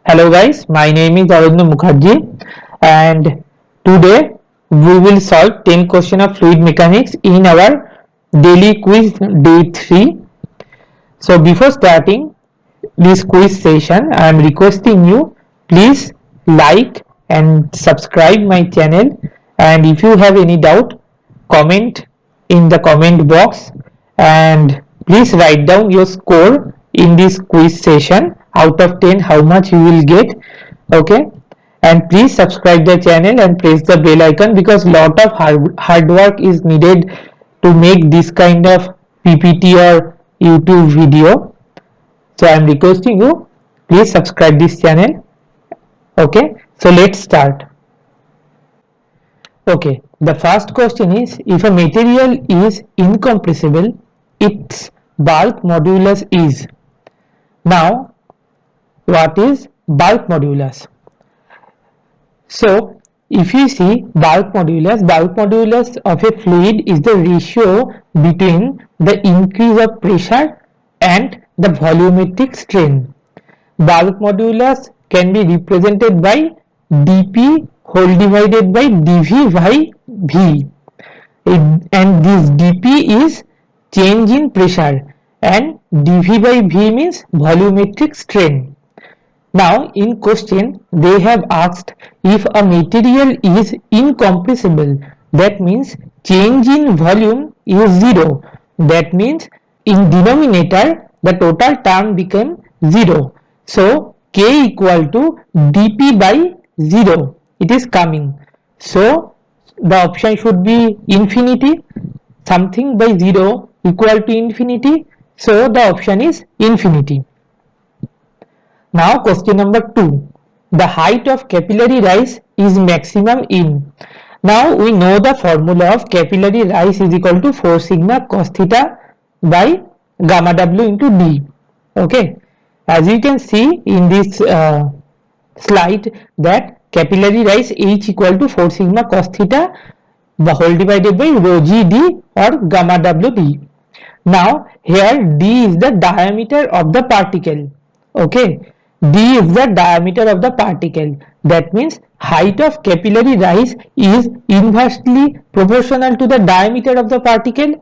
Hello guys, my name is Arvind Mukherjee and today we will solve 10 questions of fluid mechanics in our daily quiz day 3. So before starting this quiz session, I am requesting you please like and subscribe my channel, and if you have any doubt comment in the comment box, and please write down your score in this quiz session out of 10 how much you will get. Okay, and please subscribe the channel and press the bell icon because lot of hard work is needed to make this kind of PPT or YouTube video. So I am requesting you please subscribe this channel. Okay, so let's start. Okay, the first question is, if a material is incompressible, its bulk modulus is. Now, what is bulk modulus? So, if you see bulk modulus of a fluid is the ratio between the increase of pressure and the volumetric strain. Bulk modulus can be represented by dP whole divided by dV by V, and this dP is change in pressure and dV by V means volumetric strain. Now in question they have asked if a material is incompressible, that means change in volume is 0, that means in denominator the total term became 0. So K equal to dP by 0 it is coming. So the option should be infinity, something by 0 equal to infinity, so the option is infinity. Now question number 2. The height of capillary rise is maximum in. Now we know the formula of capillary rise is equal to 4 sigma cos theta by gamma w into d. Okay, as you can see in this slide that capillary rise H equal to 4 sigma cos theta whole divided by rho g d or gamma w d. Now here d is the diameter of the particle. Okay, d is the diameter of the particle, that means height of capillary rise is inversely proportional to the diameter of the particle.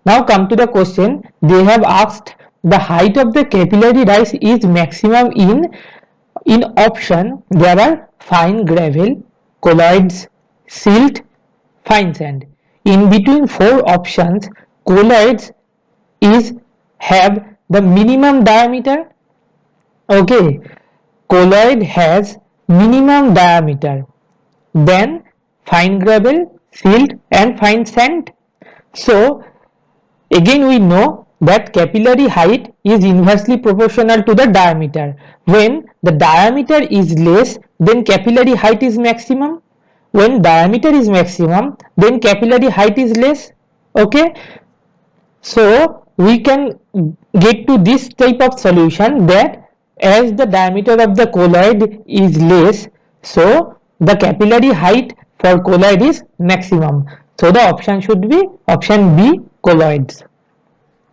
Now come to the question, they have asked the height of the capillary rise is maximum in option there are fine gravel, colloids, silt, fine sand. In between 4 options, colloids is have the minimum diameter. Okay, colloid has minimum diameter, then fine gravel, silt and fine sand. So again we know that capillary height is inversely proportional to the diameter. When the diameter is less, then capillary height is maximum. When diameter is maximum, then capillary height is less. Okay, so we can get to this type of solution that as the diameter of the colloid is less, so the capillary height for colloid is maximum. So the option should be option B, colloids.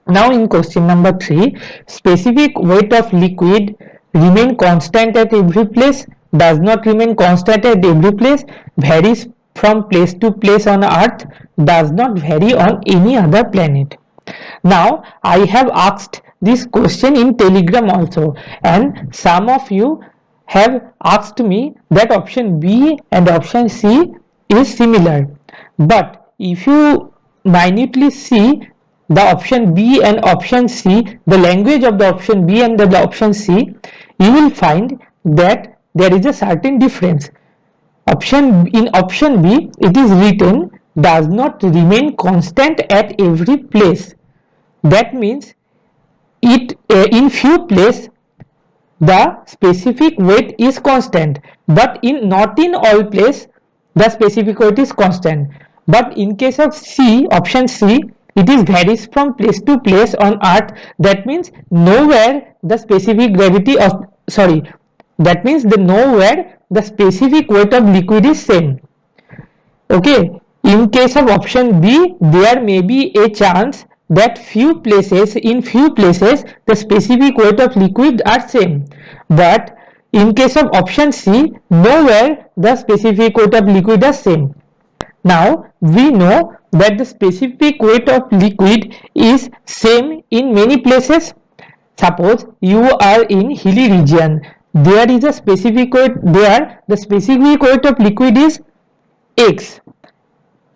Now in question number 3, specific weight of liquid remain constant at every place, does not remain constant at every place, varies from place to place on earth, does not vary on any other planet. Now I have asked this question in Telegram also, and some of you have asked me that option B and option C is similar, but if you minutely see the option B and option C, the language of the option B and the option C, you will find that there is a certain difference. In option B it is written does not remain constant at every place. That means it in few places the specific weight is constant, but not in all places the specific weight is constant. But in case of C, option C, it is varies from place to place on earth. That means nowhere the specific gravity of that means nowhere the specific weight of liquid is same. Okay, in case of option B, there may be a chance that in few places the specific weight of liquid are same, but In case of option C, nowhere the specific weight of liquid are same. Now we know that the specific weight of liquid is same in many places. Suppose you are in hilly region, there is a specific weight there, the specific weight of liquid is X,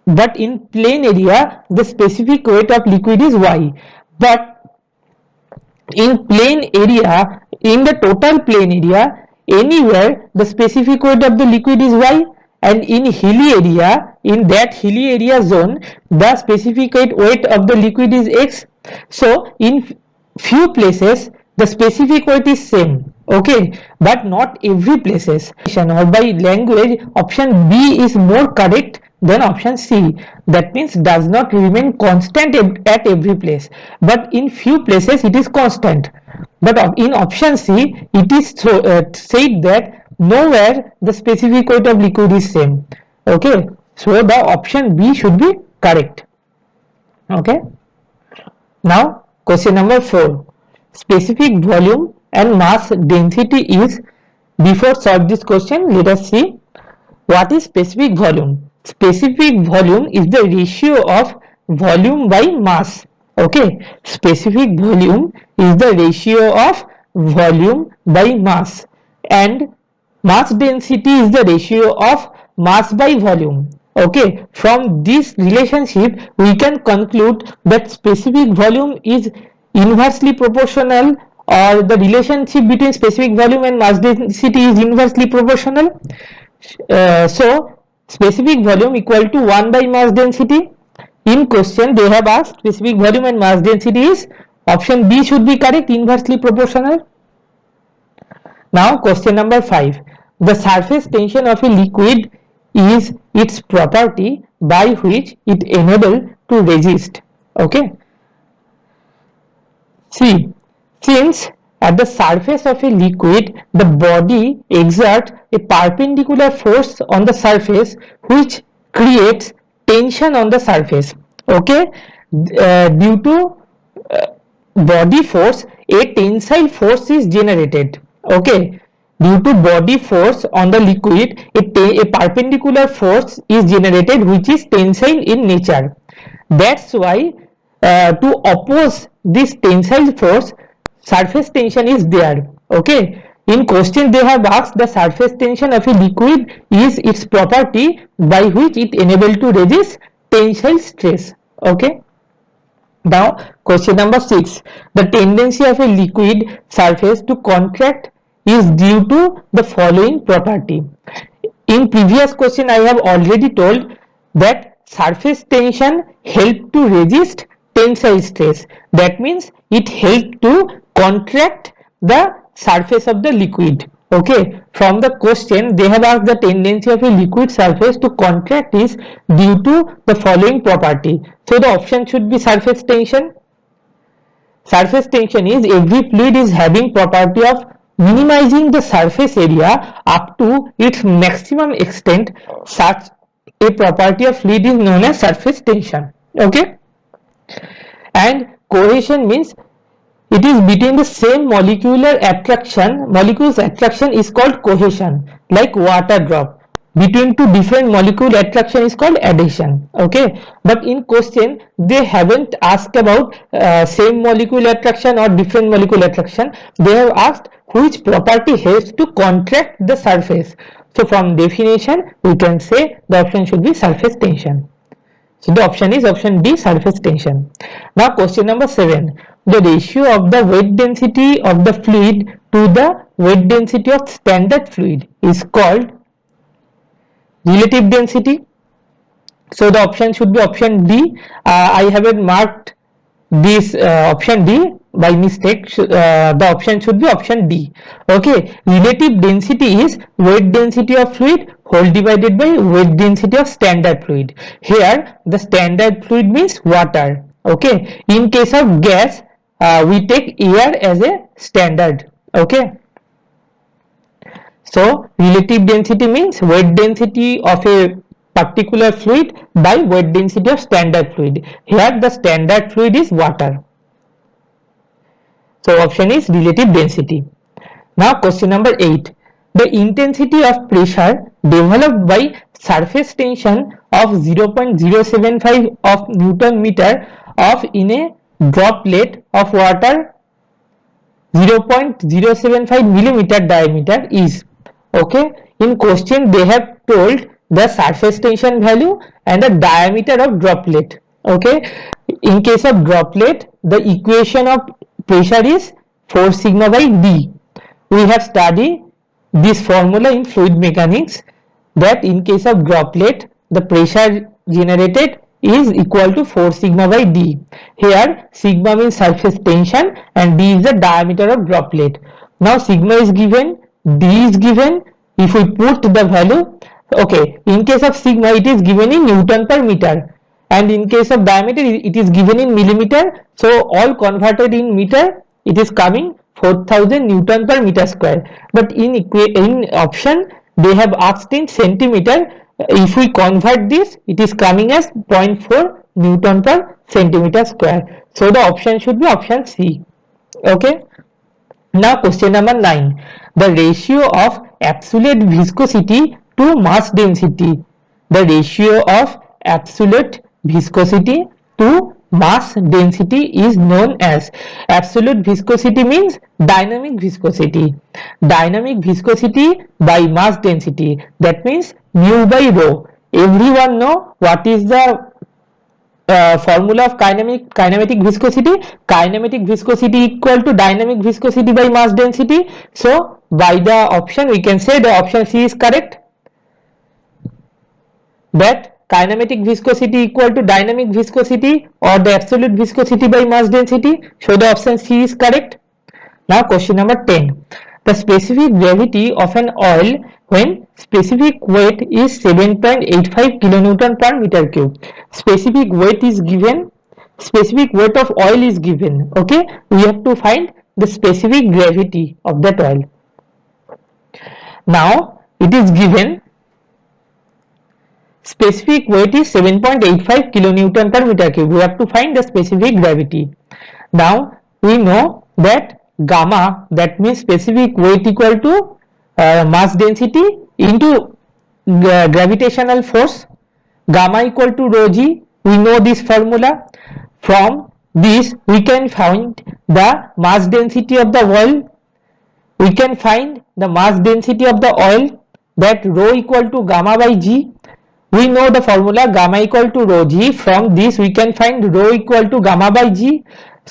but in plain area the specific weight of liquid is Y. But in plain area, in the total plain area, anywhere the specific weight of the liquid is Y, and in hilly area, in that hilly area zone, the specific weight of the liquid is X. So in few places the specific weight is same, okay, but not every places. Or by language, option B is more correct than option C. That means does not remain constant at every place, but in few places it is constant. But in option C it is said that nowhere the specific weight of liquid is same, okay. So the option B should be correct, okay. Now question number 4, specific volume and mass density is. Before solve this question, let us see what is specific volume. Specific volume is the ratio of volume by mass, okay. Specific volume is the ratio of volume by mass, and mass density is the ratio of mass by volume, okay. From this relationship we can conclude that specific volume is inversely proportional, or the relationship between specific volume and mass density is inversely proportional. So specific volume equal to 1 by mass density. In question they have asked specific volume and mass density is, option B should be correct, inversely proportional. Now question number 5, the surface tension of a liquid is its property by which it enables to resist, okay. See, since at the surface of a liquid the body exerts a perpendicular force on the surface which creates tension on the surface, okay. Due to body force, a tensile force is generated, okay. Due to body force on the liquid, a perpendicular force is generated which is tensile in nature. That's why to oppose this tensile force, surface tension is there, okay. In question they have asked the surface tension of a liquid is its property by which it enables to resist tensile stress, okay. Now question number 6, the tendency of a liquid surface to contract is due to the following property. In previous question I have already told that surface tension help to resist tensile stress. That means it help to contract the surface of the liquid, okay. From the question they have asked the tendency of a liquid surface to contract is due to the following property. So the option should be surface tension. Surface tension is every fluid is having property of minimizing the surface area up to its maximum extent. Such a property of fluid is known as surface tension, okay. And cohesion means it is between the same molecular attraction. Molecules attraction is called cohesion, like water drop. Between two different molecule attraction is called adhesion, okay. But in question they haven't asked about same molecule attraction or different molecule attraction. They have asked which property helps to contract the surface. So from definition we can say the option should be surface tension. So the option is option D, surface tension. Now question number 7, the ratio of the weight density of the fluid to the weight density of standard fluid is called relative density. So the option should be option D. I haven't marked this option D by mistake. The option should be option D, okay. Relative density is weight density of fluid whole divided by weight density of standard fluid. Here the standard fluid means water, okay. In case of gas we take air as a standard, okay. So relative density means weight density of a particular fluid by weight density of standard fluid. Here the standard fluid is water. So option is relative density. Now question number 8, The intensity of pressure developed by surface tension of 0.075 of Newton meter of in a droplet of water 0.075 millimeter diameter is. Okay, in question they have told the surface tension value and the diameter of droplet. Okay, in case of droplet the equation of pressure is 4 sigma by d. We have studied this formula in fluid mechanics, that in case of droplet the pressure generated is equal to 4 sigma by d. Here sigma means surface tension and d is the diameter of droplet. Now sigma is given, d is given. If we put the value, okay, in case of sigma it is given in Newton per meter, and in case of diameter it is given in millimeter, so all converted in meter it is coming 4000 Newton per meter square. But in option they have asked in centimeter. If we convert this it is coming as 0.4 Newton per centimeter square. So the option should be option C. Okay. Now question number 9. The ratio of absolute viscosity to mass density. The ratio of absolute viscosity to mass density is known as, absolute viscosity means dynamic viscosity. Dynamic viscosity by mass density, that means mu by rho. Everyone know what is the formula of kinematic viscosity. Kinematic viscosity equal to dynamic viscosity by mass density. So by the option we can say the option C is correct, that kinematic viscosity equal to dynamic viscosity or the absolute viscosity by mass density. So the option C is correct. Now question number 10. The specific gravity of an oil when specific weight is 7.85 kilonewton per meter cube. Specific weight is given, specific weight of oil is given. Okay, we have to find the specific gravity of that oil. Now it is given specific weight is 7.85 kilonewton per meter cube. We have to find the specific gravity. Now we know that gamma, that means specific weight equal to mass density into gravitational force, gamma equal to rho g. We know this formula. From this we can find the mass density of the oil. We can find the mass density of the oil, that rho equal to gamma by g. We know the formula gamma equal to rho g. From this we can find rho equal to gamma by g.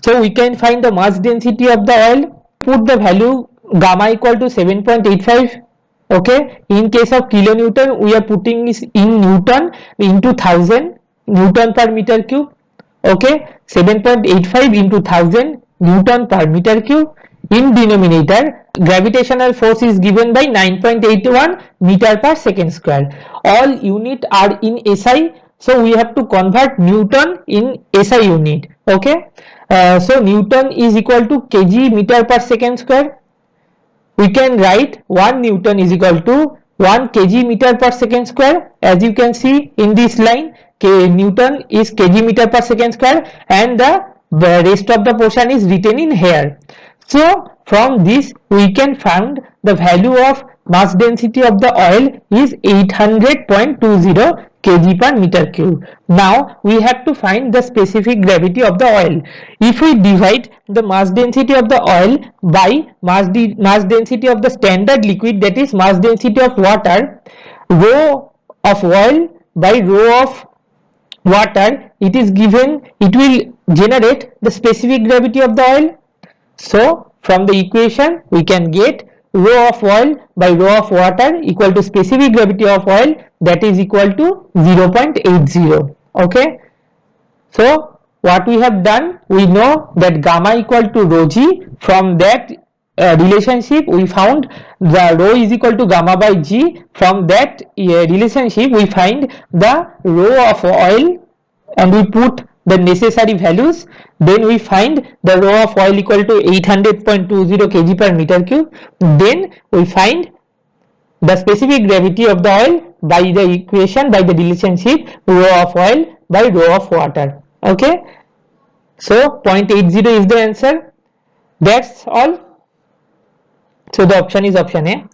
So we can find the mass density of the oil. Put the value gamma equal to 7.85. Okay, in case of kilonewton we are putting this in Newton into 1000 Newton per meter cube. Okay, 7.85 into 1000 Newton per meter cube. In denominator gravitational force is given by 9.81 meter per second square. All unit are in SI, so we have to convert Newton in SI unit. Okay, so Newton is equal to kg meter per second square. We can write 1 Newton is equal to 1 kg meter per second square. As you can see in this line, Newton is kg meter per second square and the rest of the portion is written in here. So from this we can find the value of mass density of the oil is 800.20 kg per meter cube. Now we have to find the specific gravity of the oil. If we divide the mass density of the oil by mass density of the standard liquid, that is mass density of water, rho of oil by rho of water, it is given, it will generate the specific gravity of the oil. So from the equation we can get rho of oil by rho of water equal to specific gravity of oil, that is equal to 0.80. Okay, so what we have done, we know that gamma equal to rho g. From that relationship we found the rho is equal to gamma by g. From that relationship we find the rho of oil and we put the necessary values. Then we find the rho of oil equal to 800.20 kg per meter cube. Then we find the specific gravity of the oil by the equation, by the relationship rho of oil by rho of water. Okay, so 0.80 is the answer. That's all. So the option is option A.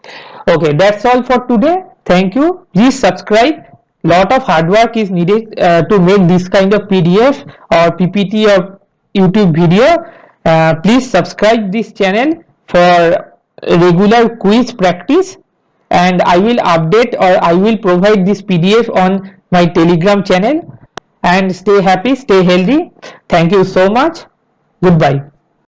Okay, that's all for today. Thank you. Please subscribe. Lot of hard work is needed to make this kind of PDF or PPT or YouTube video. Please subscribe this channel for regular quiz practice, and I will update or I will provide this PDF on my Telegram channel. And stay happy, stay healthy. Thank you so much. Goodbye.